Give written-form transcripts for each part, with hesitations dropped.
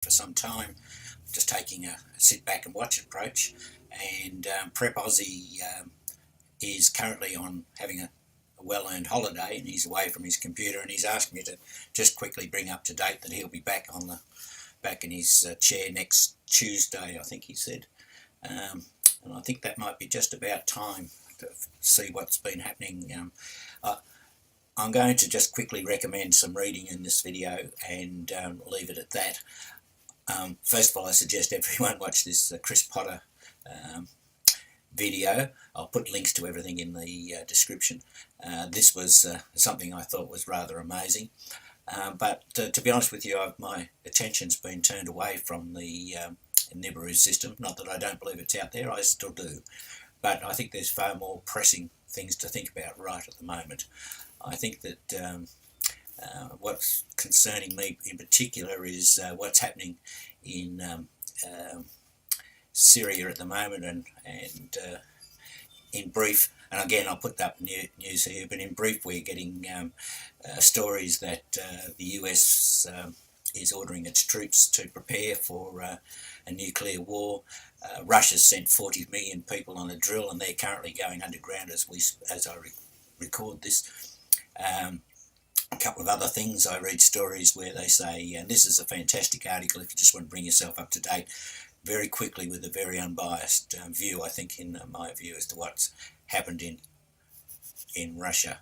for some time, just taking a sit back and watch approach. And Prep Aussie is currently on having a well-earned holiday, and he's away from his computer, and he's asked me to just quickly bring up to date that he'll be back in his chair next Tuesday, I think he said. And I think that might be just about time to see what's been happening. I'm going to just quickly recommend some reading in this video and leave it at that. First of all, I suggest everyone watch this Chris Potter video. I'll put links to everything in the description. This was something I thought was rather amazing. But to be honest with you, my attention's been turned away from the knnow system. Not that I don't believe it's out there, I still do. But I think there's far more pressing things to think about right at the moment. I think that what's concerning me in particular is what's happening in Syria at the moment, and in brief, and again I'll put up news here, but in brief we're getting stories that the US is ordering its troops to prepare for a nuclear war. Russia's sent 40 million people on a drill, and they're currently going underground as I record this. A couple of other things, I read stories where they say, and this is a fantastic article if you just want to bring yourself up to date very quickly with a very unbiased view, I think, in my view, as to what's happened in Russia,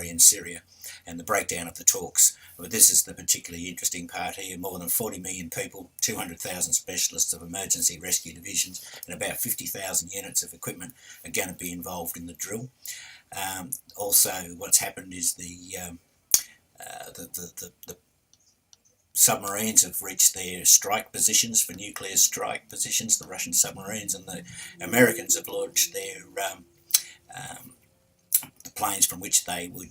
in Syria, and the breakdown of the talks. But this is the particularly interesting part here. More than 40 million people, 200,000 specialists of emergency rescue divisions, and about 50,000 units of equipment are going to be involved in the drill. Also, what's happened is the submarines have reached their strike positions for nuclear strike positions, the Russian submarines, and the Americans have launched their the planes from which they would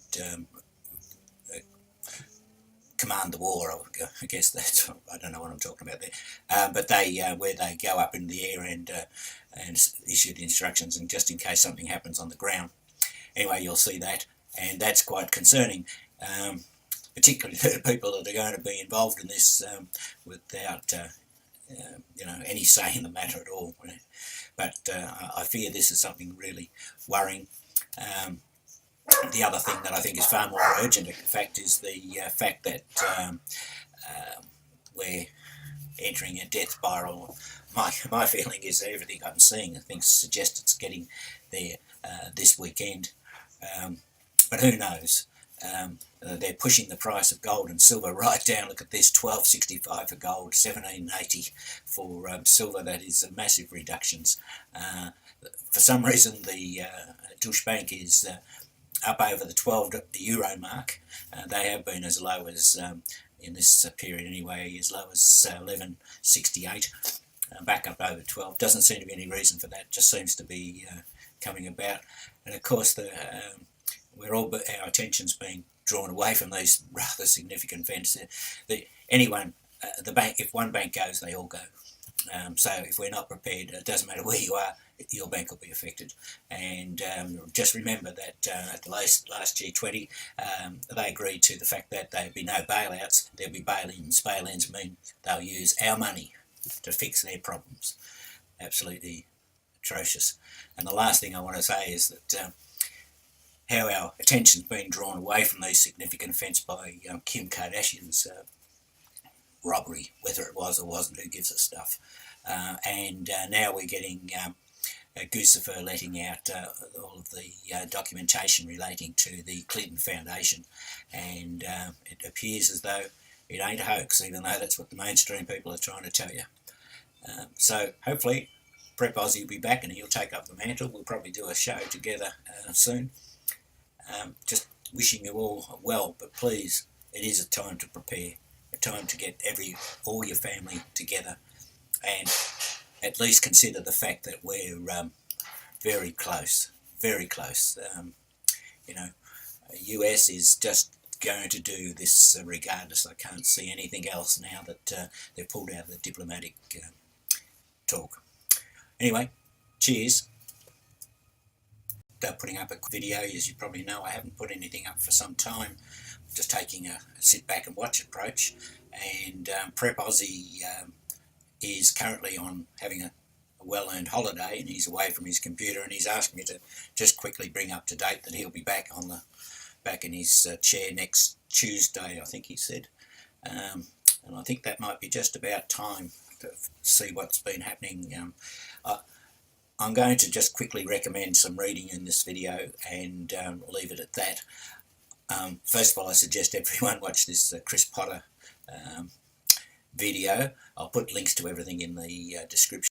command the war. I guess that's, I don't know what I'm talking about there, but they where they go up in the air and issue the instructions, and just in case something happens on the ground. Anyway, you'll see that, and that's quite concerning. Particularly the people that are going to be involved in this without any say in the matter at all. But I fear this is something really worrying. The other thing that I think is far more urgent, in fact, is the fact that we're entering a death spiral. My feeling is that everything I'm seeing, I think, suggests it's getting there this weekend. But who knows? They're pushing the price of gold and silver right down. Look at this, $12.65 for gold, $17.80 for silver. That is massive reductions. For some reason, the Deutsche Bank is up over the €12 mark. They have been as low as, in this period anyway, as low as 11.68. Back up over 12. Doesn't seem to be any reason for that. Just seems to be coming about. And of course, our attention's being drawn away from these rather significant events. The bank, if one bank goes, they all go. So if we're not prepared, it doesn't matter where you are, your bank will be affected. And just remember that at the last G20, they agreed to the fact that there'd be no bailouts, there'll be bail-ins. Bail-ins mean they'll use our money to fix their problems. Absolutely atrocious. And the last thing I want to say is that how our attention's been drawn away from these significant events by Kim Kardashian's robbery, whether it was or wasn't, who gives us stuff. And now we're getting Guccifer letting out all of the documentation relating to the Clinton Foundation, and it appears as though it ain't a hoax, even though that's what the mainstream people are trying to tell you. So hopefully Prep Aussie will be back and he'll take up the mantle. We'll probably do a show together soon. Just wishing you all well, but please, it is a time to prepare, a time to get all your family together, and at least consider the fact that we're very close, very close. US is just going to do this regardless. I can't see anything else now that they've pulled out of the diplomatic talk. Anyway, cheers. Putting up a video, as you probably know, I haven't put anything up for some time. just taking a sit back and watch approach. And Prep Aussie is currently on having a well-earned holiday, and he's away from his computer, and he's asked me to just quickly bring up to date that he'll be back in his chair next Tuesday, I think he said. And I think that might be just about time to see what's been happening. I'm going to just quickly recommend some reading in this video and leave it at that. First of all, I suggest everyone watch this Chris Potter video. I'll put links to everything in the description.